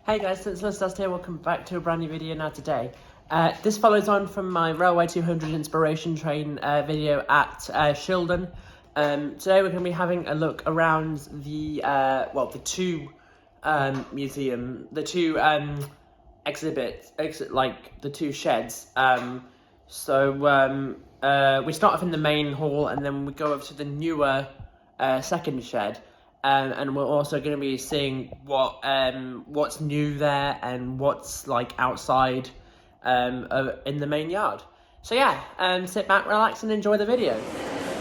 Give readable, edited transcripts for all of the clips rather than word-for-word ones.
Hey guys, it's Listas here. Welcome back to a brand new video now today. This follows on from my Railway 200 inspiration train video at Shildon. Today we're going to be having a look around the the two museum, the two exhibits, like the two sheds. We start off in the main hall and then we go over to the newer second shed. And we're also going to be seeing what's new there and what's like outside in the main yard. So yeah, sit back, relax, and enjoy the video.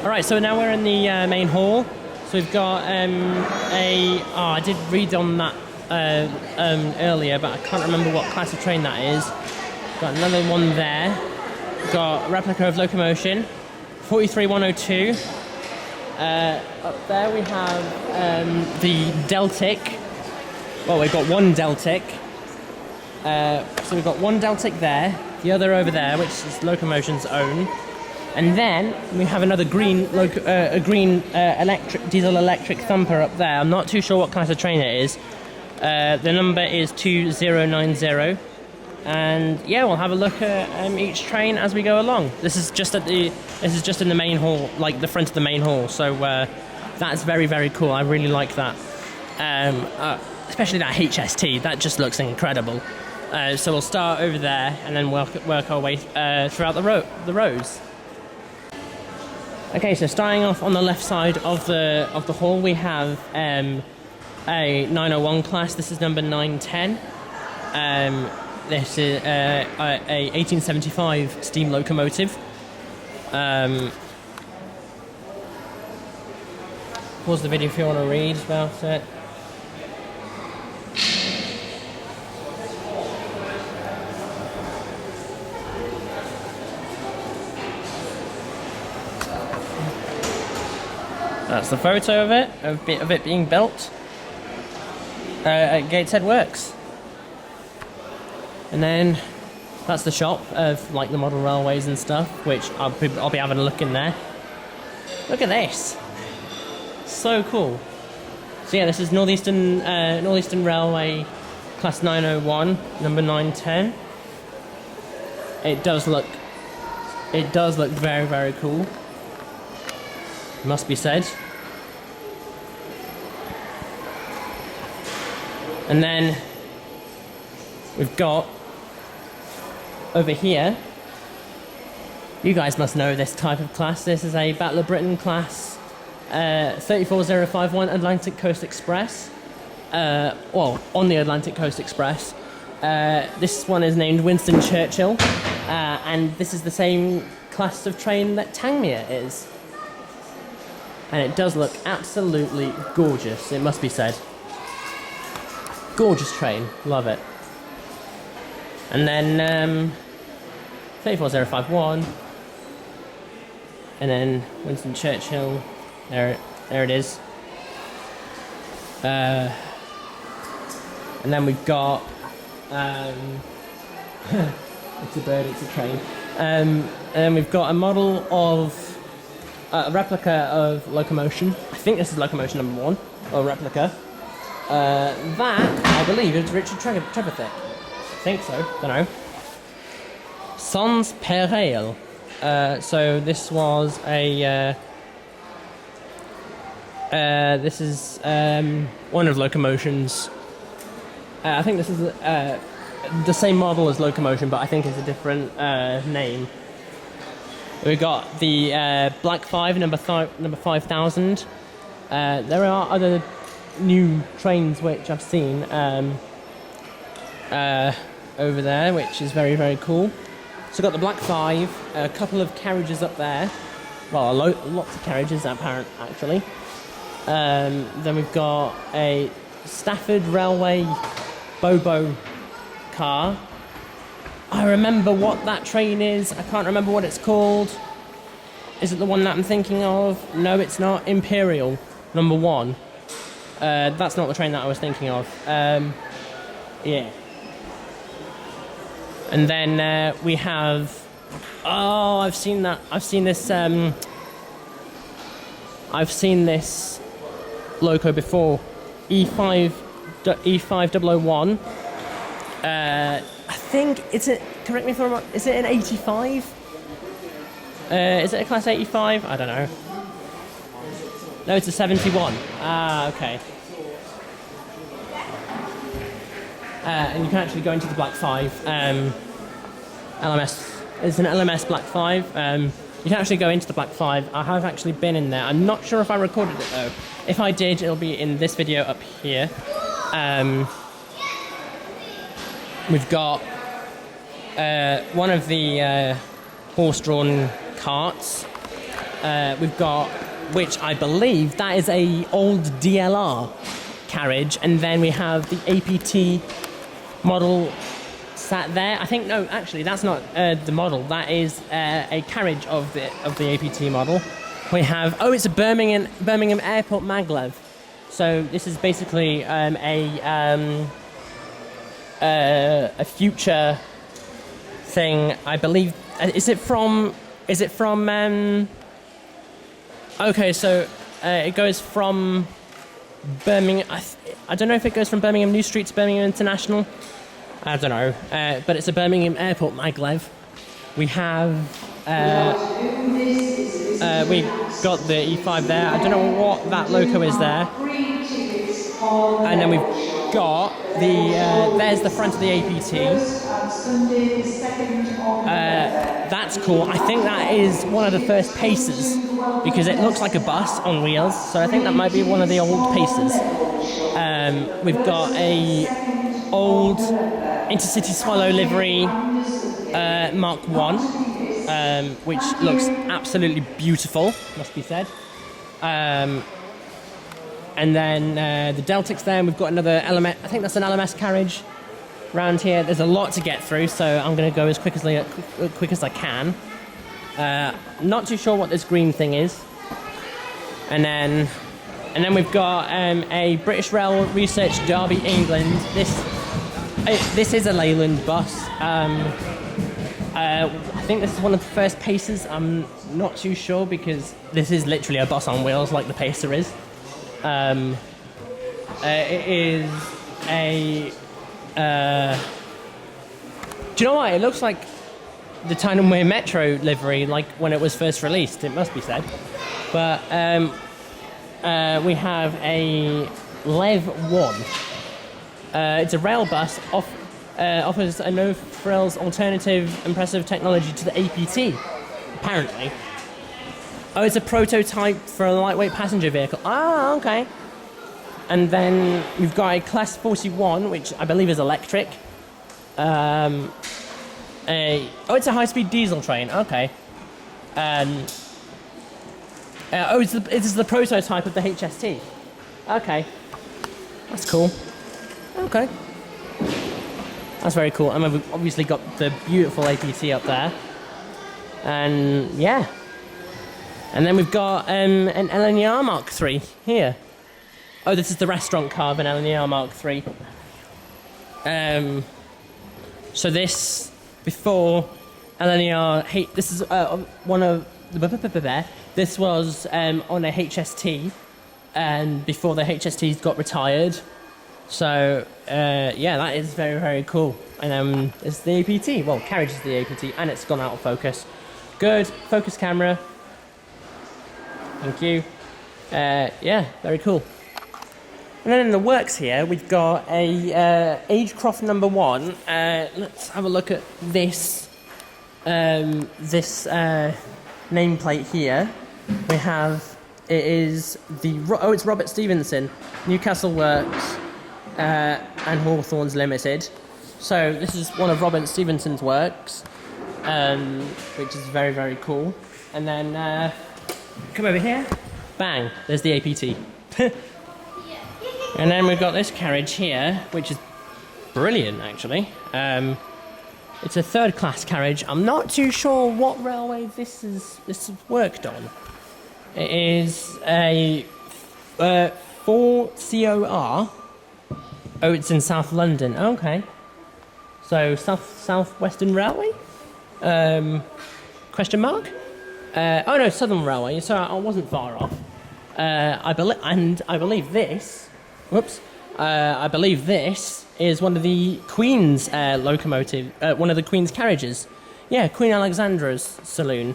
All right, so now we're in the main hall. So we've got I did read on that earlier, but I can't remember what class of train that is. Got another one there. Got a replica of Locomotion, 43102. Up there we have the Deltic. Well, we've got one Deltic. So we've got one Deltic there, the other over there, which is Locomotion's own. And then we have another green diesel electric thumper up there. I'm not too sure what class of train it is. The number is 2090. And yeah, we'll have a look at each train as we go along. This is just in the main hall, like the front of the main hall. So that's very, very cool. I really like that, especially that HST. That just looks incredible. So we'll start over there and then work our way throughout the rows. Okay, so starting off on the left side of the hall, we have a 901 class. This is number 910. This is a 1875 steam locomotive. Pause the video if you want to read about it. That's the photo of it being built at Gateshead Works. And then that's the shop of like the model railways and stuff, which I'll be having a look in there. Look at this, so cool. So yeah, this is Northeastern Railway Class 901, number 910. It does look very, very cool, must be said. And then we've got over here, you guys must know this type of class. This is a Battle of Britain class 34051 Atlantic Coast Express. On the Atlantic Coast Express. This one is named Winston Churchill, and this is the same class of train that Tangmere is. And it does look absolutely gorgeous, it must be said. Gorgeous train, love it. And then 34051, and then Winston Churchill. There it is. And then we've got it's a bird, it's a train. And then we've got a model of a replica of Locomotion. I think this is Locomotion number 1, or replica. That I believe is Richard Trevithick. I think so, don't know. Sans Peril. So this was a this is one of Locomotion's. I think this is the same model as Locomotion, but I think it's a different name. We've got the Black 5, number 5000. There are other new trains which I've seen over there, which is very, very cool. So we've got the Black 5, a couple of carriages up there. Well, lots of carriages, actually. Then we've got a Stafford Railway Bobo car. I remember what that train is. I can't remember what it's called. Is it the one that I'm thinking of? No, it's not. Imperial, number 1. That's not the train that I was thinking of. Yeah. And then we have. Oh, I've seen that. I've seen this. I've seen this loco before. E5001. I think it's a. Correct me if I'm wrong. Is it an 85? Is it a class 85? I don't know. No, it's a 71. Ah, okay. And you can actually go into the Black 5 LMS. It's an LMS Black 5. You can actually go into the Black 5. I have actually been in there. I'm not sure if I recorded it though. If I did, it'll be in this video up here. We've got one of the horse-drawn carts. We've got, which I believe that is a old DLR carriage, and then we have the APT model sat there. I think no, actually that's not the model. That is a carriage of the APT model. We have it's a Birmingham Airport maglev. So this is basically a future thing. I believe. Is it from? Okay, so it goes from Birmingham. I don't know if it goes from Birmingham New Street to Birmingham International. I don't know, but it's a Birmingham Airport maglev. We have we got the E5 there. I don't know what that loco is there. And then we've got the there's the front of the APT. That's cool. I think that is one of the first Pacers because it looks like a bus on wheels. So I think that might be one of the old Pacers. We've got a old Intercity Swallow livery Mark 1, which looks absolutely beautiful, must be said. And then the Deltic's there, and we've got another LMS, I think that's an LMS carriage around here. There's a lot to get through, so I'm going to go as quick as I can. Not too sure what this green thing is. And then we've got a British Rail Research Derby, England. This is a Leyland bus. I think this is one of the first Pacers. I'm not too sure because this is literally a bus on wheels like the Pacer is. It is a... do you know what? It looks like the Tyne Wear Metro livery, like when it was first released, it must be said. But we have a Lev 1. It's a rail bus, offers a no-frills alternative impressive technology to the APT, apparently. Oh, it's a prototype for a lightweight passenger vehicle. Ah, okay. And then we've got a Class 41, which I believe is electric. It's a high-speed diesel train. Okay. It is the prototype of the HST. Okay. That's cool. Okay. That's very cool. And we've obviously got the beautiful APT up there. And yeah. And then we've got an LNER Mark III here. Oh, this is the restaurant car of an LNER Mark III. So this, before LNER, this is one of the... This was on a HST, and before the HSTs got retired. So, yeah, that is very, very cool. And it's the APT. Well, carriage is the APT, and it's gone out of focus. Good. Focus camera. Thank you. Yeah, very cool. And then in the works here, we've got a Agecroft number 1. Let's have a look at this. This nameplate here. We have, it's Robert Stevenson, Newcastle Works, and Hawthorns Limited. So this is one of Robert Stevenson's works, which is very, very cool. And then, come over here. Bang, there's the APT. And then we've got this carriage here, which is brilliant, actually. It's a third-class carriage. I'm not too sure what railway this is worked on. It is a 4COR. Oh, it's in South London. Okay. So South-Western Railway? Question mark? Oh no, Southern Railway. So I wasn't far off. I believe this. Whoops. I believe this is one of the Queen's locomotive, one of the Queen's carriages. Yeah, Queen Alexandra's saloon.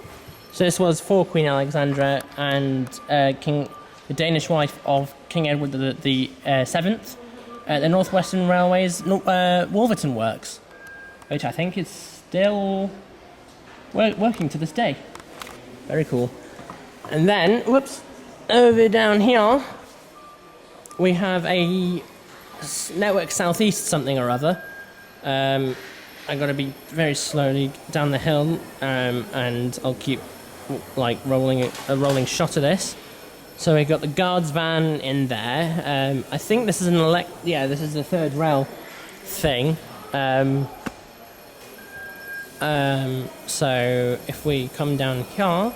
So this was for Queen Alexandra and the Danish wife of King Edward the Seventh, at the Northwestern Railway's Wolverton Works, which I think is still working to this day. Very cool. And then, whoops, over down here, we have a Network Southeast something or other. I got to be very slowly down the hill, and I'll keep like a rolling shot of this. So we got the guards van in there. I think this is this is the third rail thing. So if we come down here,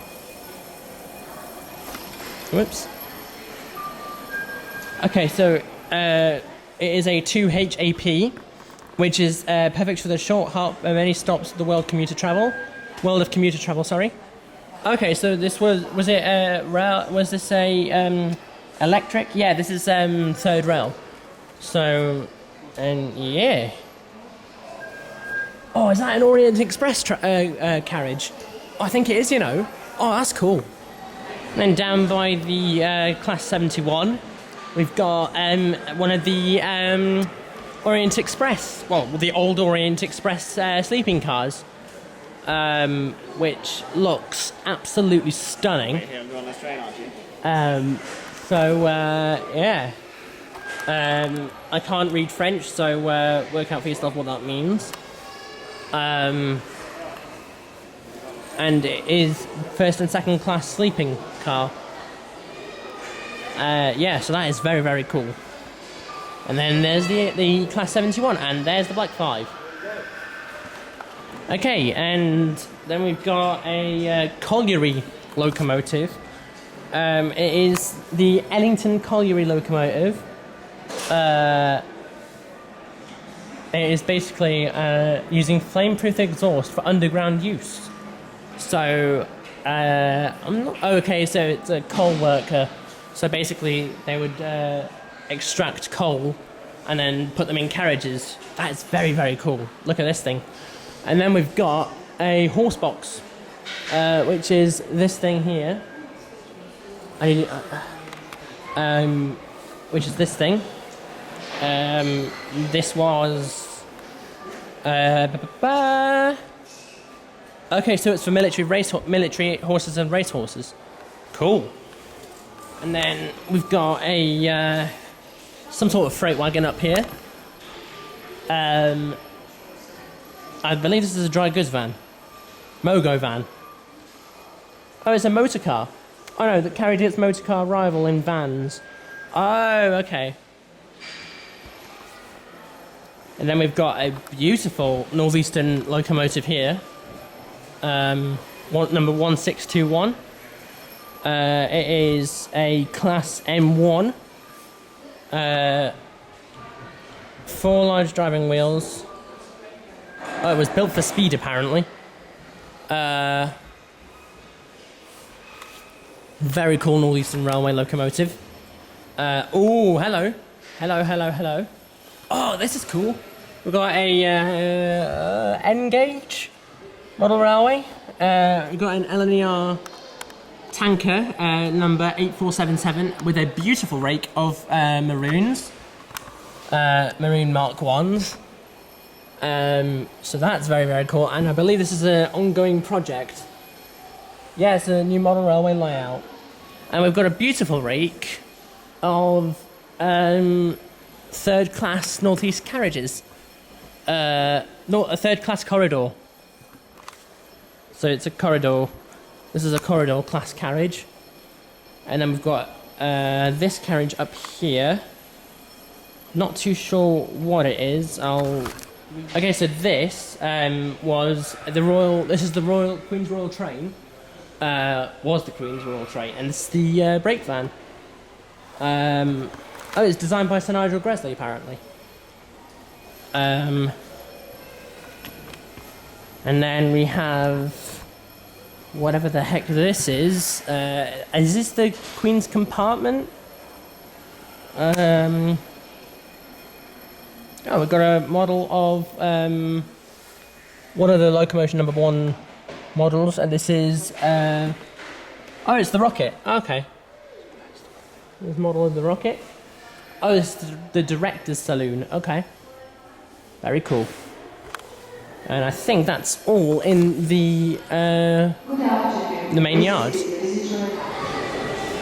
whoops. Okay, so it is a 2HAP, which is perfect for the short hop of any stops of the world of commuter travel. Sorry. Okay, so this was it rail? Was this a electric? Yeah, this is third rail. So, and yeah. Oh, is that an Orient Express carriage? Oh, I think it is. You know. Oh, that's cool. And then down by the Class 71, we've got one of the Orient Express. Well, the old Orient Express sleeping cars. Which looks absolutely stunning. Wait here, I'm going on this train, aren't you? Yeah. I can't read French, so work out for yourself what that means. And it is first and second class sleeping car. Yeah, so that is very, very cool. And then there's the Class 71, and there's the Black 5. Okay, and then we've got a colliery locomotive. It is the Ellington Colliery locomotive. It is basically using flame-proof exhaust for underground use. So, I'm not... Okay, so it's a coal worker. So basically, they would extract coal and then put them in carriages. That is very, very cool. Look at this thing. And then we've got a horse box, which is this thing here. Which is this thing. This was... Okay, so it's for military horses and race horses. Cool. And then we've got a some sort of freight wagon up here. I believe this is a dry goods van. Mogo van. Oh, it's a motor car. Oh no, that carried its motor car rival in vans. Oh, okay. And then we've got a beautiful Northeastern locomotive here. Number 1621. It is a Class M1. 4 large driving wheels. Oh, it was built for speed, apparently. Very cool Northeastern Railway locomotive. Oh, hello. Hello. Oh, this is cool. We've got a N-gauge model railway. We've got an LNER tanker, number 8477, with a beautiful rake of maroons. Maroon Mark 1s. So that's very, very cool, and I believe this is an ongoing project. Yeah, it's a new model railway layout. And we've got a beautiful rake of third class northeast carriages. A third class corridor. So it's a corridor. This is a corridor class carriage. And then we've got this carriage up here. Not too sure what it is. Okay, so this was the Royal... This is the Queen's Royal Train. Was the Queen's Royal Train. And this is the brake van. Oh, it's designed by Sir Nigel Gresley, apparently. And then we have... Whatever the heck this is. Is this the Queen's compartment? Oh, we've got a model of one of the Locomotion number 1 models, and this is oh, it's the rocket. Okay, this model of the rocket. Oh, it's the director's saloon. Okay, very cool. And I think that's all in the main yard.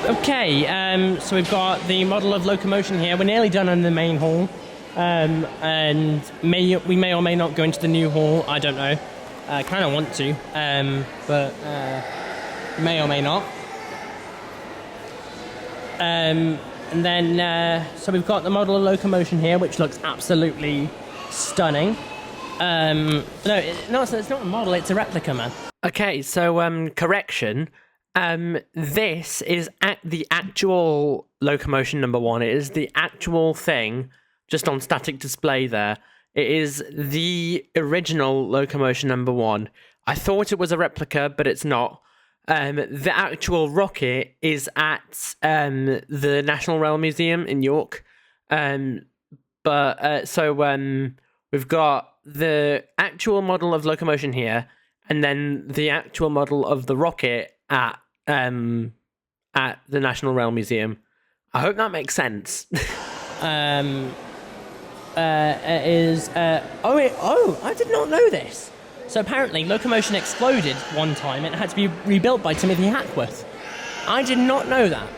Okay, so we've got the model of Locomotion here. We're nearly done in the main hall, and we may or may not go into the new hall. I don't know. I kind of want to, but may or may not. And then, so we've got the model of Locomotion here, which looks absolutely stunning. No, it's not a model, it's a replica, man. Okay, so correction. This is the actual Locomotion number 1. It is the actual thing, just on static display there. It is the original Locomotion number 1. I thought it was a replica, but it's not. The actual rocket is at the National Rail Museum in York. We've got the actual model of Locomotion here, and then the actual model of the rocket at the National Rail Museum. I hope that makes sense. I did not know this. So apparently Locomotion exploded one time and it had to be rebuilt by Timothy Hackworth. I did not know that.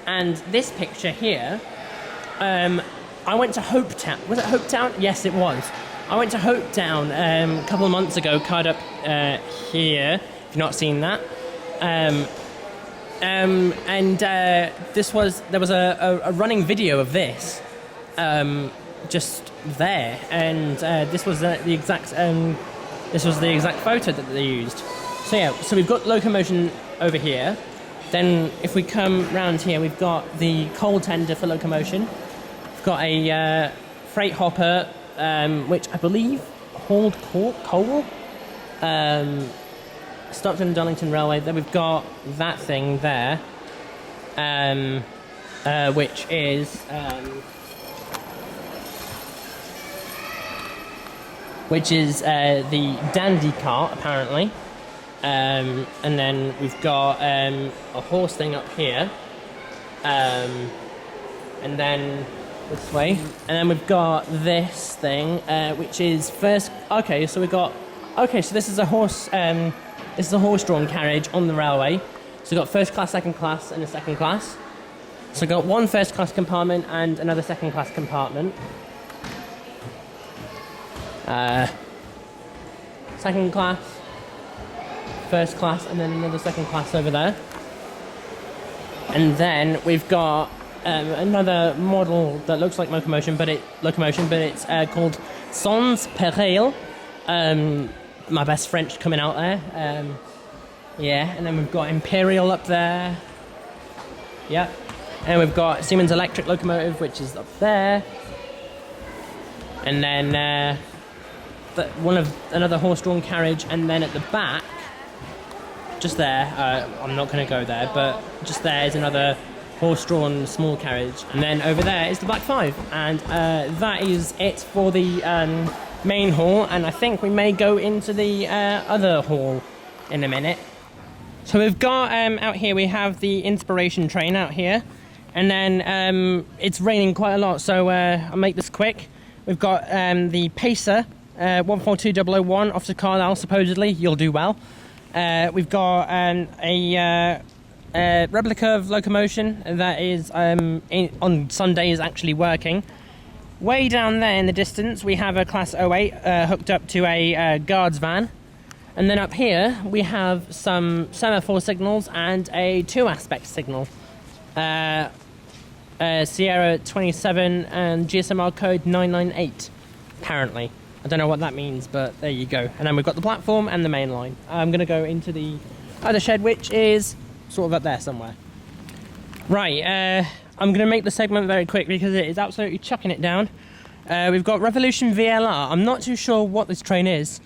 And this picture here, I went to Hopetown. Was it Hopetown? Yes, it was. I went to Hopetown a couple of months ago, card up here, if you've not seen that. There was a running video of this, just there, and this was the exact photo that they used. So yeah, so we've got Locomotion over here. Then if we come round here, we've got the coal tender for Locomotion. We've got a freight hopper, which I believe hauled coal. Stockton and Darlington Railway. Then we've got that thing there, which is the dandy cart, apparently. And then we've got a horse thing up here, and then this way, and then we've got this thing, which is first. Okay, so we've got. Okay, so this is a horse. This is a horse-drawn carriage on the railway. So we've got first class, second class, and a second class. So we've got one first class compartment and another second class compartment. Second class, first class, and then another second class over there. And then we've got another model that looks like Locomotion, but it's called Sans Peril. My best French coming out there. Yeah, and then we've got Imperial up there. Yep. And we've got Siemens Electric Locomotive, which is up there. And then another horse-drawn carriage, and then at the back, just there, I'm not going to go there, but just there is another horse-drawn small carriage. And then over there is the Black 5. And that is it for the main hall, and I think we may go into the other hall in a minute. So we've got out here, we have the Inspiration train out here, and then it's raining quite a lot, so I'll make this quick. We've got the Pacer 142001 off to Carlisle, supposedly. You'll do well. We've got a replica of Locomotion that is on Sundays actually working. Way down there in the distance, we have a Class 08 hooked up to a guard's van. And then up here, we have some semaphore signals and a 2-aspect signal. Sierra 27 and GSMR code 998, apparently. I don't know what that means, but there you go. And then we've got the platform and the main line. I'm going to go into the other shed, which is sort of up there somewhere. Right, I'm going to make the segment very quick because it is absolutely chucking it down. We've got Revolution VLR. I'm not too sure what this train is,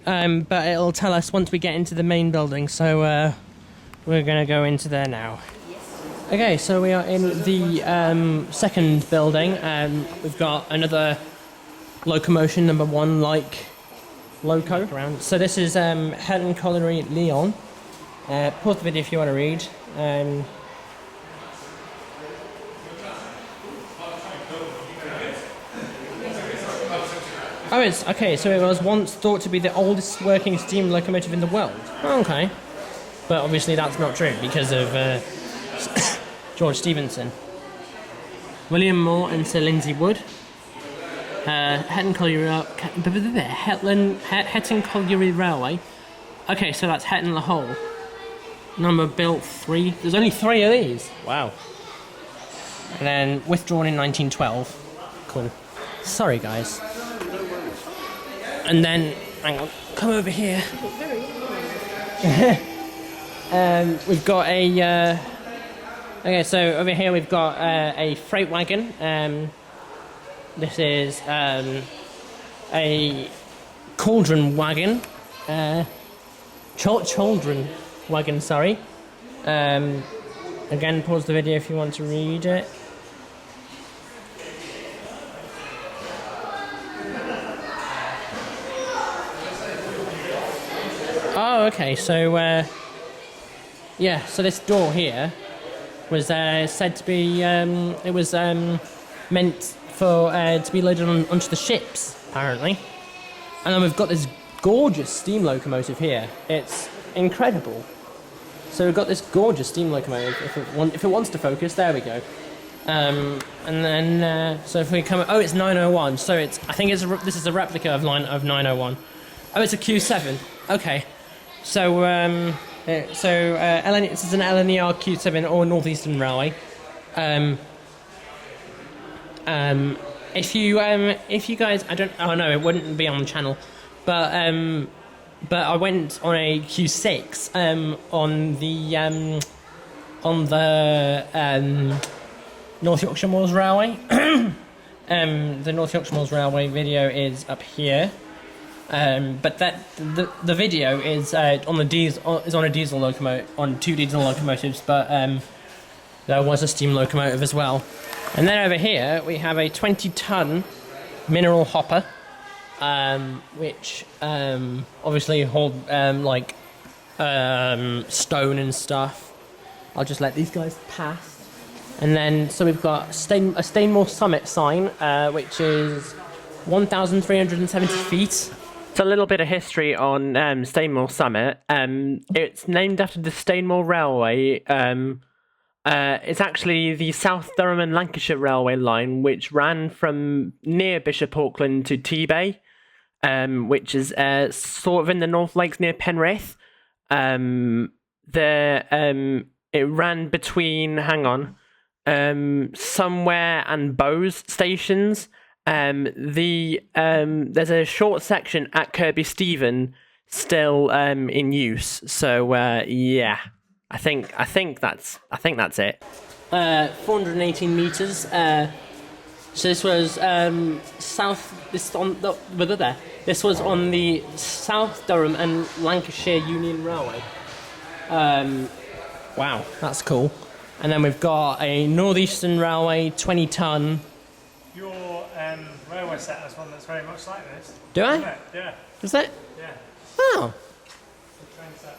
but it'll tell us once we get into the main building. So we're going to go into there now. Okay, so we are in the second building. We've got another locomotion number 1 like loco. So this is Helen Colliery Leon. Pause the video if you want to read. Oh, it's okay. So it was once thought to be the oldest working steam locomotive in the world. Oh, okay, but obviously that's not true because of George Stephenson, William Moore, and Sir Lindsay Wood. Hetton Colliery Railway. Okay, so that's Hetton La Hole. Number built 3. There's only 3 of these. Wow. And then withdrawn in 1912. Cool. Sorry, guys. And then, hang on, come over here. We've got a. Okay, so over here we've got a freight wagon. This is a cauldron wagon. Children wagon, sorry. Again, pause the video if you want to read it. Oh, okay, so, yeah, so this door here was said to be, it was meant for to be loaded onto the ships, apparently. And then we've got this gorgeous steam locomotive here. It's incredible. So we've got this gorgeous steam locomotive. If it wants to focus, there we go. And then, so if we come, oh, it's 901. So it's, I think this is a replica of 901. Oh, it's a Q7. Okay. So, this is an LNER Q7 or Northeastern Railway. If you guys, it wouldn't be on the channel, but I went on a Q6 on the North Yorkshire Moors Railway. The North Yorkshire Moors Railway video is up here. But the video is on a diesel locomotive, on 2 diesel locomotives, but there was a steam locomotive as well. And then over here we have a 20-ton mineral hopper, which obviously hold stone and stuff. I'll just let these guys pass. And then so we've got a Stainmore Summit sign, which is 1,370 feet. It's a little bit of history on Stainmore Summit. It's named after the Stainmore Railway. It's actually the South Durham and Lancashire Railway line, which ran from near Bishop Auckland to T-Bay, which is sort of in the North Lakes near Penrith. It ran between, Somewhere and Bowes stations. There's a short section at Kirby Stephen still in use. So yeah, I think that's it. 418 meters. So this was This was on the South Durham and Lancashire Union Railway. Wow, that's cool. And then we've got a Northeastern Railway 20-ton. Your railway set has one that's very much like this. Do I? Isn't it? Yeah. Is it? Yeah. Oh. Train set.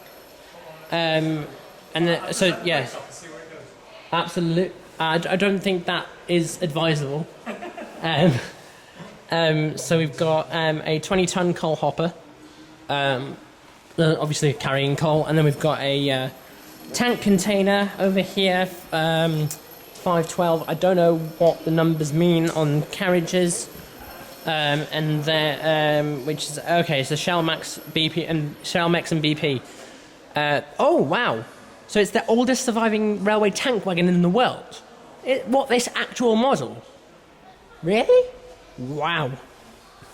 And then, so yeah. See where it goes. Absolutely. I don't think that is advisable. So we've got a 20-ton coal hopper, obviously carrying coal, and then we've got a tank container over here, 512. I don't know what the numbers mean on carriages, and there, which is okay. So Shellmax, BP, and Shellmax and BP. Oh wow! So it's the oldest surviving railway tank wagon in the world. This actual model? Really? Wow.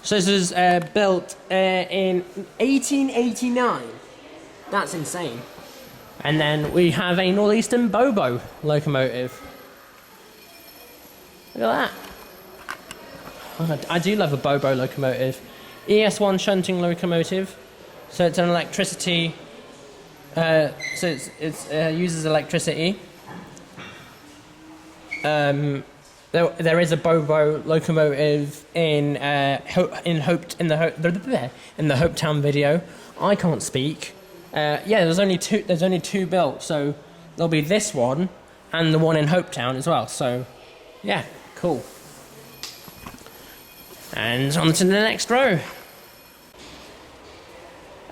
So this was built in 1889. That's insane. And then we have a Northeastern Bobo locomotive. Look at that. I do love a Bobo locomotive. ES1 shunting locomotive. So it's an electricity. So it uses electricity. there is a Bobo locomotive in the Hopetown video. I can't speak. Yeah, there's only two built, so there'll be this one and the one in Hopetown as well. So, yeah, cool. And on to the next row.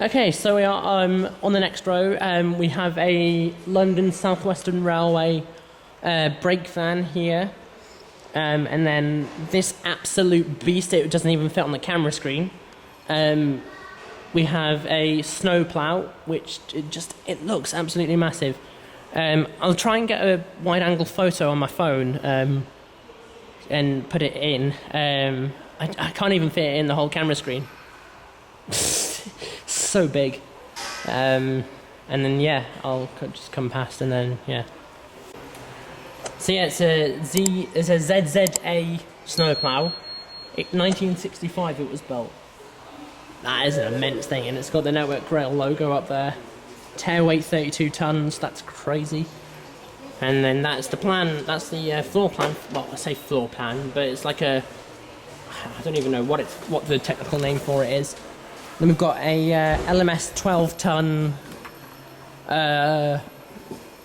Okay, so we are on the next row. We have a London South Western Railway brake van here. And then this absolute beast, it doesn't even fit on the camera screen. We have a snowplow, which it looks absolutely massive. I'll try and get a wide-angle photo on my phone and put it in. I can't even fit it in the whole camera screen. So big. And then yeah, I'll just come past and then yeah. So yeah, it's a ZZA snowplow. 1965 it was built. That is an immense thing, and it's got the Network Rail logo up there. Tear weight 32 tons, that's crazy. And then that's the plan, that's the floor plan. Well, I say floor plan, but it's like a, I don't even know what the technical name for it is. Then we've got a LMS 12-ton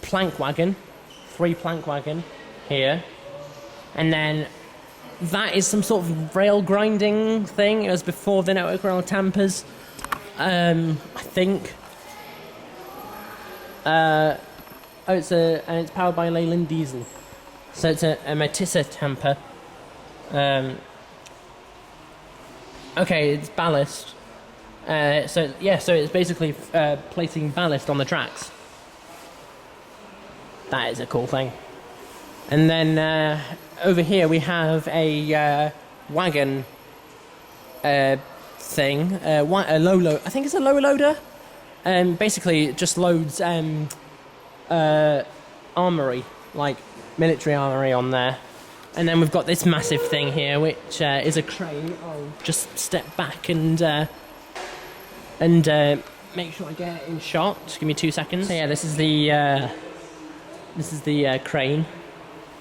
plank wagon, 3 plank wagon here, and then that is some sort of rail grinding thing. It was before the Network Rail tampers, I think. It's powered by Leyland diesel, so it's a Matissa tamper. Okay, it's ballast. So it's basically placing ballast on the tracks. That is a cool thing. And then over here we have a wagon thing, a low load. I think it's a low loader. Basically, it just loads armory, like military armory, on there. And then we've got this massive thing here, which is a crane. I'll just step back and make sure I get it in shot. Just give me 2 seconds. So yeah, this is the crane.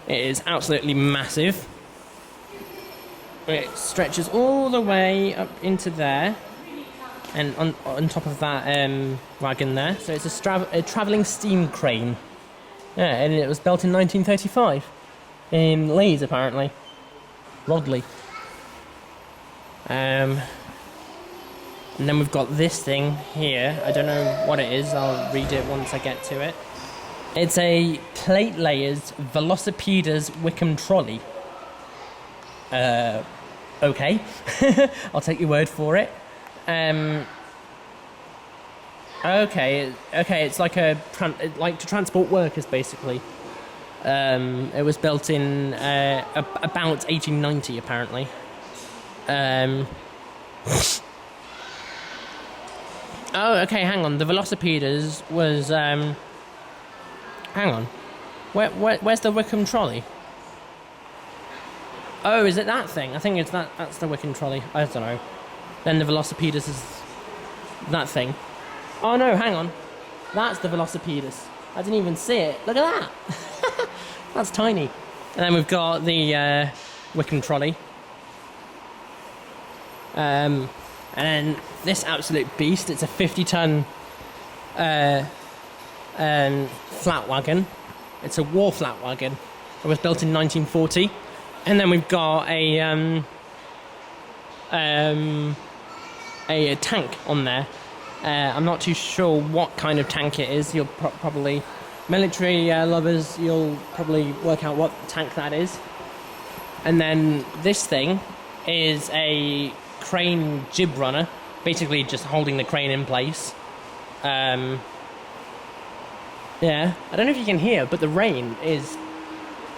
It is absolutely massive. It stretches all the way up into there, and on top of that wagon there. So it's a travelling steam crane. Yeah, and it was built in 1935 in Leeds, apparently. Rodley. And then we've got this thing here. I don't know what it is. I'll read it once I get to it. It's a plate layers Velocipedes Wickham trolley. Okay. I'll take your word for it. Okay, it's like like to transport workers, basically. It was built in about 1890, apparently. Oh, okay, hang on. The Velocipedes was hang on. Where's the Wickham trolley? Oh, is it that thing? I think it's that's the Wickham trolley. I don't know. Then the Velocipedes is that thing. Oh no, hang on. That's the Velocipedes. I didn't even see it. Look at that. That's tiny. And then we've got the Wickham trolley. And then this absolute beast, it's a 50-ton flat wagon. It's a war flat wagon. It was built in 1940. And then we've got a tank on there. I'm not too sure what kind of tank it is. You'll probably, military lovers, you'll probably work out what tank that is. And then this thing is a crane jib runner, basically just holding the crane in place. Yeah, I don't know if you can hear, but the rain is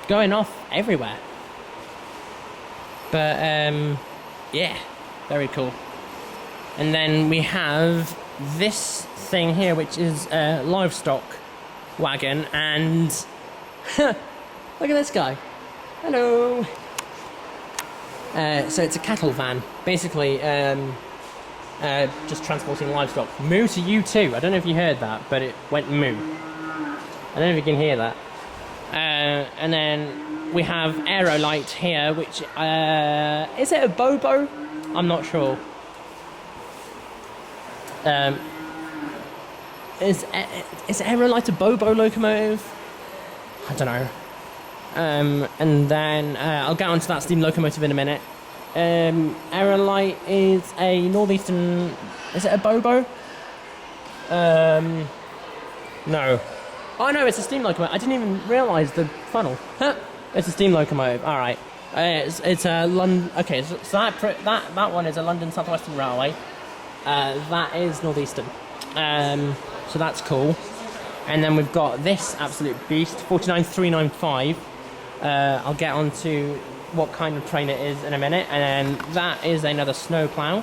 going off everywhere. But yeah, very cool. And then we have this thing here, which is a livestock wagon, and look at this guy. Hello. So it's a cattle van, basically, just transporting livestock. Moo to you too. I don't know if you heard that, but it went moo. I don't know if you can hear that. And then we have Aerolite here, which is it a Bobo? I'm not sure. Is Aerolite a Bobo locomotive? I don't know. And then I'll get onto that steam locomotive in a minute. Aerolite is a northeastern. Is it a Bobo? No. Oh no, it's a steam locomotive. I didn't even realise the funnel. Huh. It's a steam locomotive. All right. It's a London. Okay, so that one is a London South Western Railway. That is northeastern. So that's cool. And then we've got this absolute beast, 49395. I'll get on to what kind of train it is in a minute. And then that is another snowplow.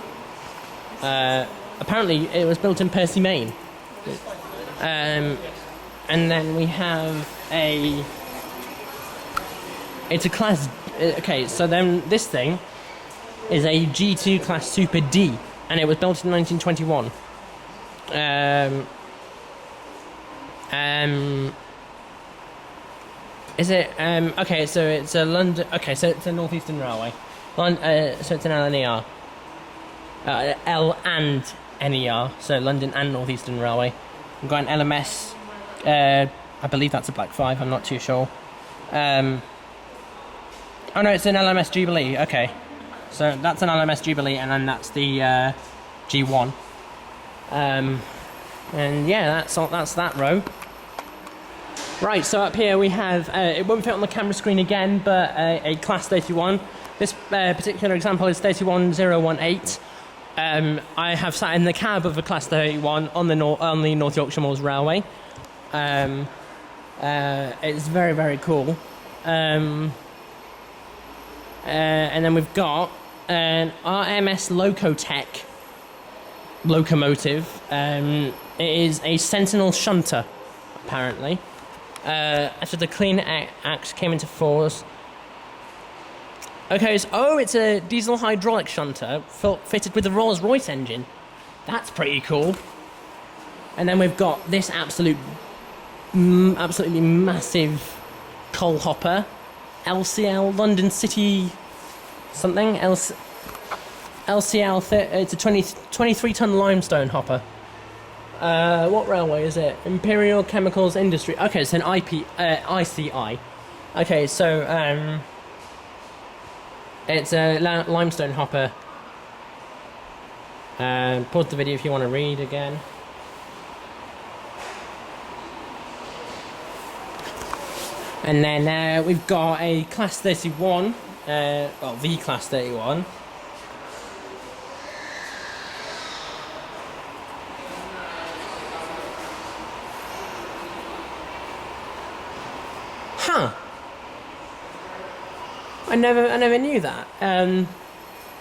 Apparently, it was built in Percy, Maine. And then we have it's a class. Okay, so then this thing is a G2 class Super D, and it was built in 1921. Is it okay, so it's a London. Okay, so it's a Northeastern Railway. So it's an LNER. L and NER, so London and Northeastern Railway. We've got an LMS. I believe that's a Black 5. I'm not too sure. Oh no, it's an LMS Jubilee. Okay, so that's an LMS Jubilee, and then that's the G1. And yeah, that's that row. Right, so up here we have, it won't fit on the camera screen again, but a Class 31. This particular example is 31018. I have sat in the cab of a Class 31 on the North Yorkshire Moors Railway. It's very, very cool. And then we've got an RMS Locotech locomotive. It is a Sentinel shunter, apparently. After the Clean Act came into force. Okay, so, it's a diesel hydraulic shunter fitted with a Rolls-Royce engine. That's pretty cool. And then we've got this absolutely massive coal hopper. LCL London City something. LCL, it's a 23-ton limestone hopper. What railway is it? Imperial Chemicals Industry. Okay, it's an ICI. Okay, so it's a limestone hopper. Pause the video if you want to read again. And then we've got a Class 31, well, the Class 31. Huh. I never knew that.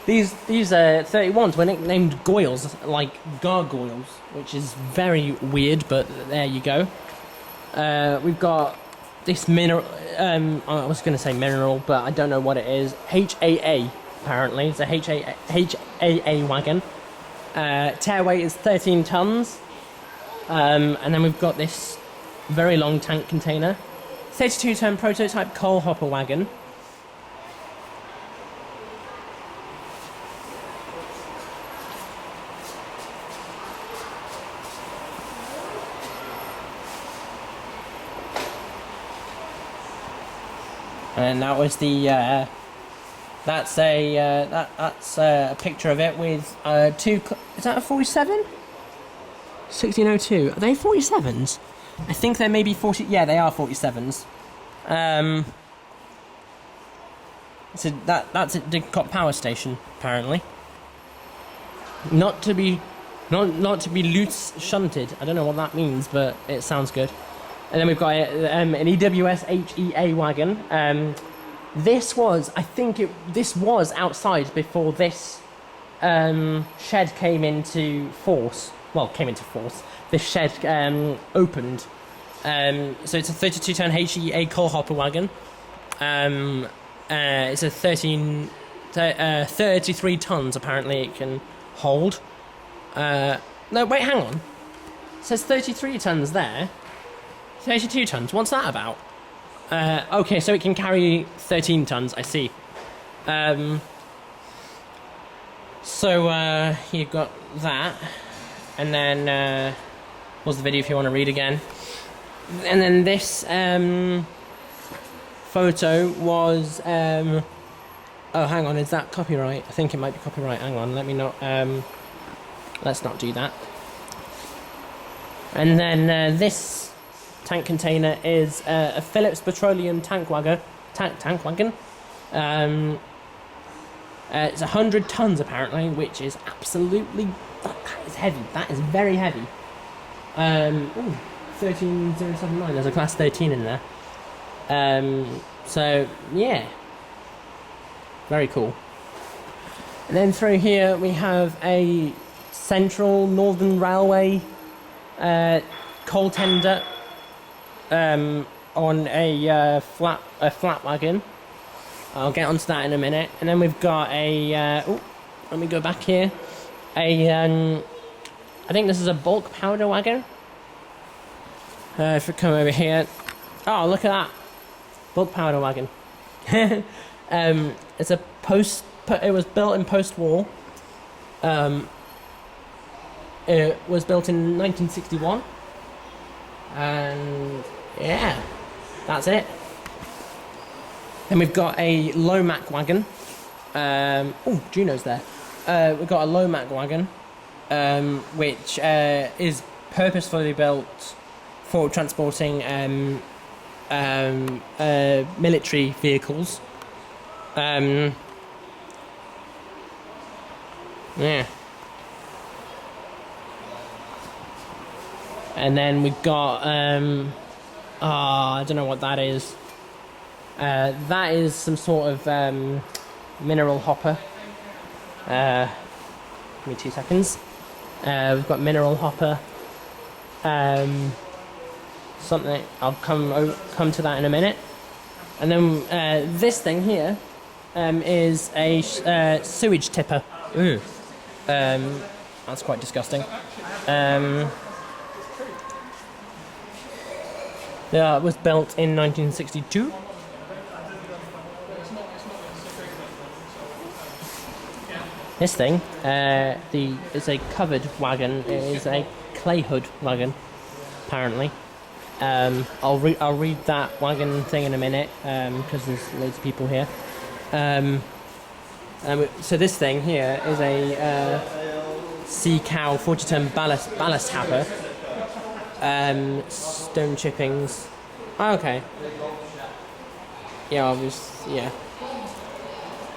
These 31s were nicknamed Goyles, like gargoyles, which is very weird, but there you go. We've got this mineral, I was going to say mineral, but I don't know what it is. HAA, apparently. It's a HAA wagon. Tare weight is 13 tons. And then we've got this very long tank container. 32-ton prototype coal hopper wagon. And that was the that's a picture of it with two. Is that a 47? 1602. Are they 47s? I think they're maybe 40. Yeah, they are 47s. So that's at Didcot Power Station, apparently. Not to be loose shunted. I don't know what that means, but it sounds good. And then we've got an EWS HEA wagon. This was outside before this shed came into force. Well, This shed opened. So it's a 32-ton HEA coal hopper wagon. It's a 33 tons apparently it can hold. No, wait, hang on. It says 33 tons there. 32 tons. What's that about? Okay, so it can carry 13 tons, I see. So you've got that, and then pause the video if you want to read again. And then this photo was oh, hang on, is that copyright? I think it might be copyright. Hang on, let me not let's not do that. And then this tank container is a Phillips petroleum tank wagon. It's 100 tons apparently, which is absolutely, that is heavy. That is very heavy. 13079. There's a class 13 in there. So yeah, very cool. And then through here we have a Central Northern Railway coal tender on a flat wagon. I'll get onto that in a minute. And then we've got a let me go back here. I think this is a bulk powder wagon. If we come over here, oh look at that, bulk powder wagon. It's a it was built in post-war. It was built in 1961, and yeah, that's it. Then we've got a Lomac wagon. Oh, Juno's there. We've got a Lomac wagon, which is purposefully built for transporting military vehicles. Yeah. And then we've got I don't know what that is. That is some sort of mineral hopper. Give me 2 seconds. We've got mineral hopper. Something, I'll come to that in a minute. And then this thing here is a sewage tipper. Ooh. That's quite disgusting. Yeah, it was built in 1962. This thing, is a covered wagon. It is a clay hood wagon, apparently. I'll read that wagon thing in a minute because there's loads of people here. So this thing here is a Sea Cow 40-ton ballast happer. Stone chippings. Oh, okay. Yeah, obviously, yeah.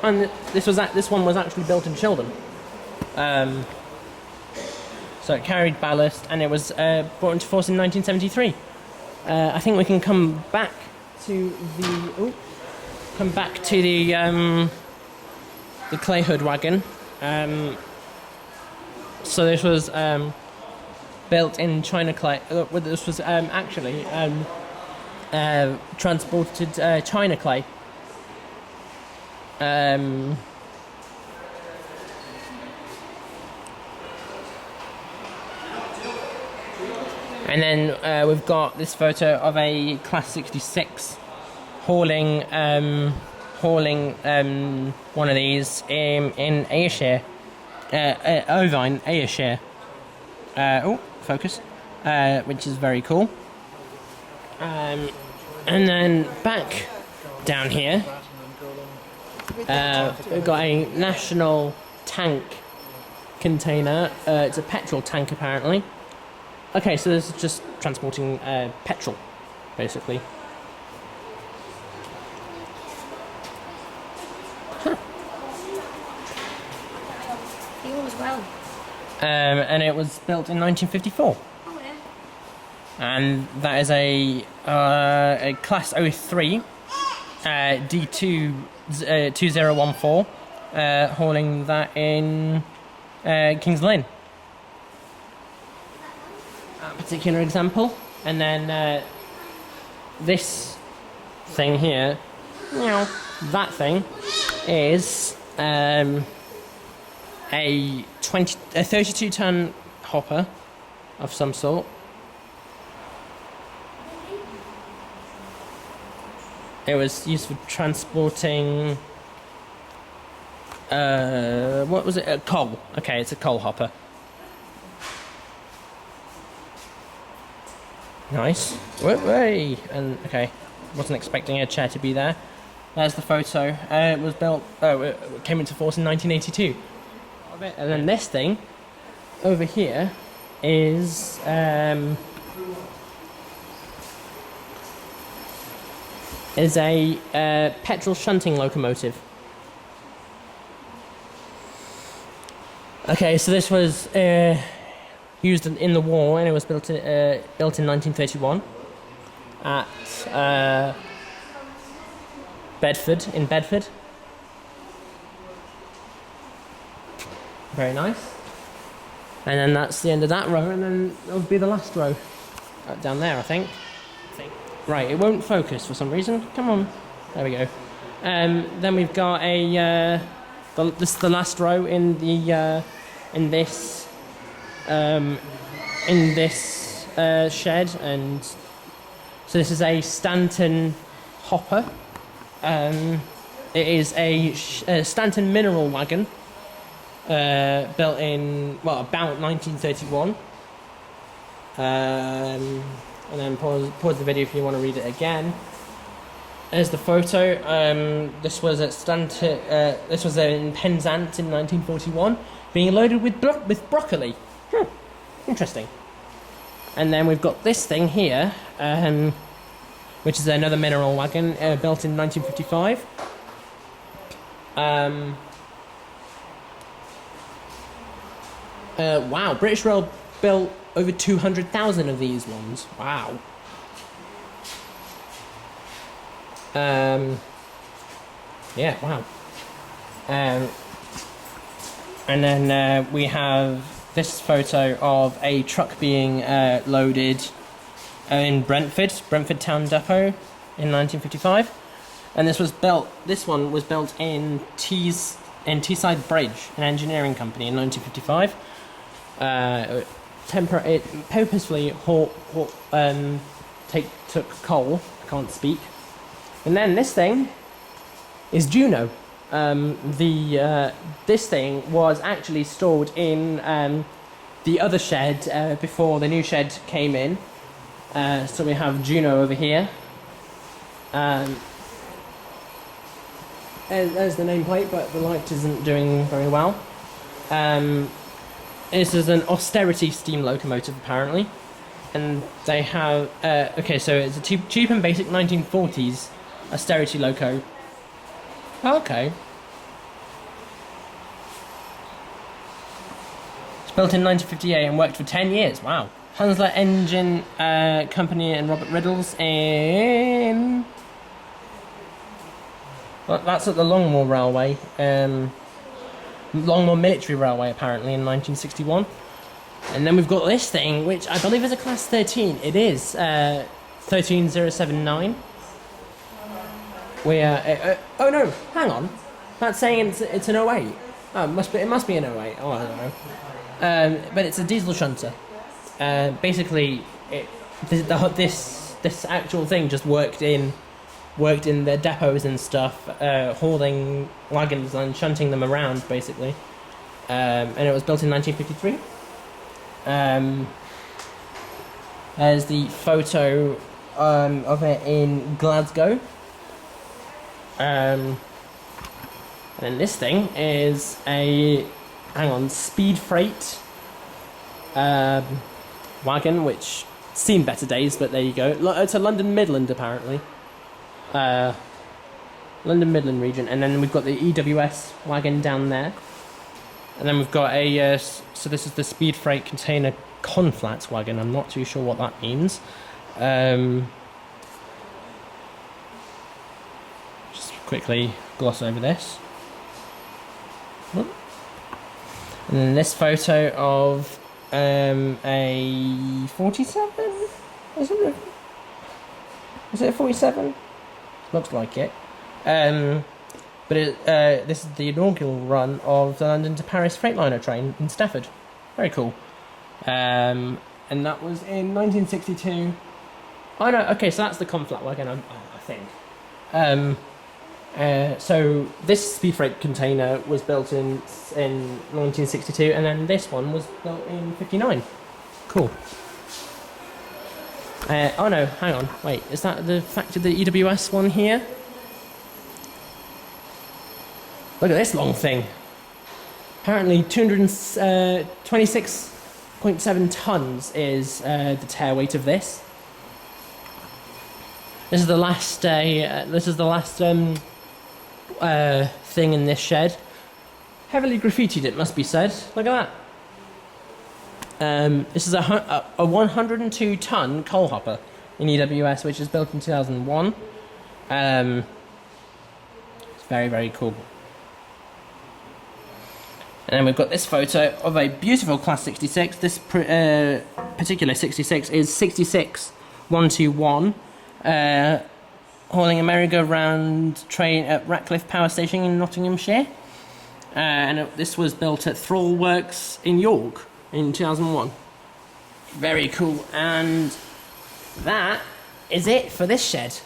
And this one was actually built in Shildon. So it carried ballast, and it was brought into force in 1973. I think we can come back to the clay hood wagon. So this was built in China clay. This was actually transported China clay. And then we've got this photo of a Class 66 hauling one of these in Ayrshire, Irvine, Ayrshire. Focus, which is very cool. And then back down here, we've got a national tank container. It's a petrol tank, apparently. Okay, so this is just transporting petrol, basically. Huh. Fuel as well. And it was built in 1954. Oh yeah. And that is a Class 03 D2 2014, hauling that in Kings Lynn. That particular example. And then this thing here, that thing is a 32-ton hopper of some sort. It was used for transporting. What was it? Coal. Okay, it's a coal hopper. Nice. Way. And okay, wasn't expecting a chair to be there. There's the photo. It was built. Oh, it came into force in 1982. And then this thing over here is a petrol shunting locomotive. Okay, so this was used in the war, and it was built in 1931 at Bedford, in Bedford. Very nice. And then that's the end of that row, and then it'll be the last row down there, I think. Right, it won't focus for some reason. Come on, there we go. Then we've got this is the last row in the in this shed, and so this is a Stanton hopper. It is a Stanton mineral wagon. Built in, well, about 1931. And then pause the video if you want to read it again. There's the photo. This was at Stanton. This was in Penzance in 1941, being loaded with broccoli. Interesting. And then we've got this thing here, which is another mineral wagon built in 1955. Wow, British Rail built over 200,000 of these ones. Wow. Yeah, wow. And then we have this photo of a truck being loaded in Brentford Town Depot in 1955. And this one was built in Teesside Bridge, an engineering company, in 1955. It purposefully took coal. I can't speak. And then this thing is Juno. This thing was actually stored in the other shed before the new shed came in. So we have Juno over here. There's the nameplate, but the light isn't doing very well. This is an austerity steam locomotive, apparently, and they have okay, so it's a cheap and basic 1940s austerity loco. Okay. It's built in 1958 and worked for 10 years. Wow. Hansler Engine Company and Robert Riddles in. Well, that's at the Longmoor Railway. Longmoor Military Railway, apparently, in 1961. And then we've got this thing, which I believe is a Class 13. It is 13079. We are... oh no, hang on. That's saying it's an 08. Oh, it must be an 08. Oh, I don't know. But it's a diesel shunter. Basically, this actual thing just worked in their depots and stuff, hauling wagons and shunting them around, basically. And it was built in 1953. There's the photo of it in Glasgow. And this thing is a, speed freight wagon, which seen better days, but there you go. It's a London Midland, apparently. London Midland region. And then we've got the EWS wagon down there. And then we've got a, so this is the speed freight container conflats wagon. I'm not too sure what that means. Just quickly gloss over this. And then this photo of a 47? Is it a 47? Looks like it. But this is the inaugural run of the London to Paris Freightliner train in Stafford. Very cool. And that was in 1962. Oh no, okay, so that's the conflat wagon, I think. So this speed freight container was built in 1962, and then this one was built in 59. Cool. Oh no, hang on, wait, is that the fact of the EWS one here? Look at this long thing. Apparently 226.7 tons is the tare weight of this. This is the last thing in this shed. Heavily graffitied, it must be said. Look at that. This is a 102-ton coal hopper in EWS, which is built in 2001. It's very, very cool. And then we've got this photo of a beautiful Class 66. This particular 66 is 66121, hauling a merry-go-round train at Ratcliffe Power Station in Nottinghamshire. And this was built at Thrall Works in York in 2001. Very cool. And that is it for this shed.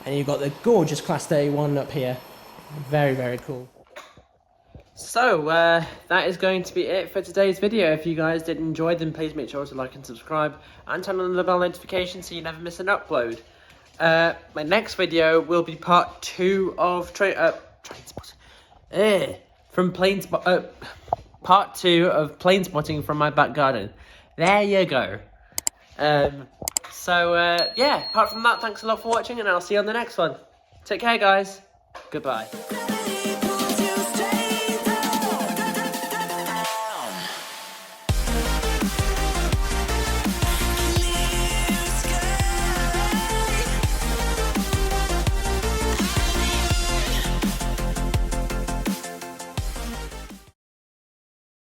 And you've got the gorgeous Class 31 up here. Very, very cool. So, that is going to be it for today's video. If you guys did enjoy, then please make sure to like and subscribe and turn on the bell notification so you never miss an upload. My next video will be part 2 of part 2 of plane spotting from my back garden. There you go. Yeah, apart from that, thanks a lot for watching, and I'll see you on the next one. Take care, guys. Goodbye.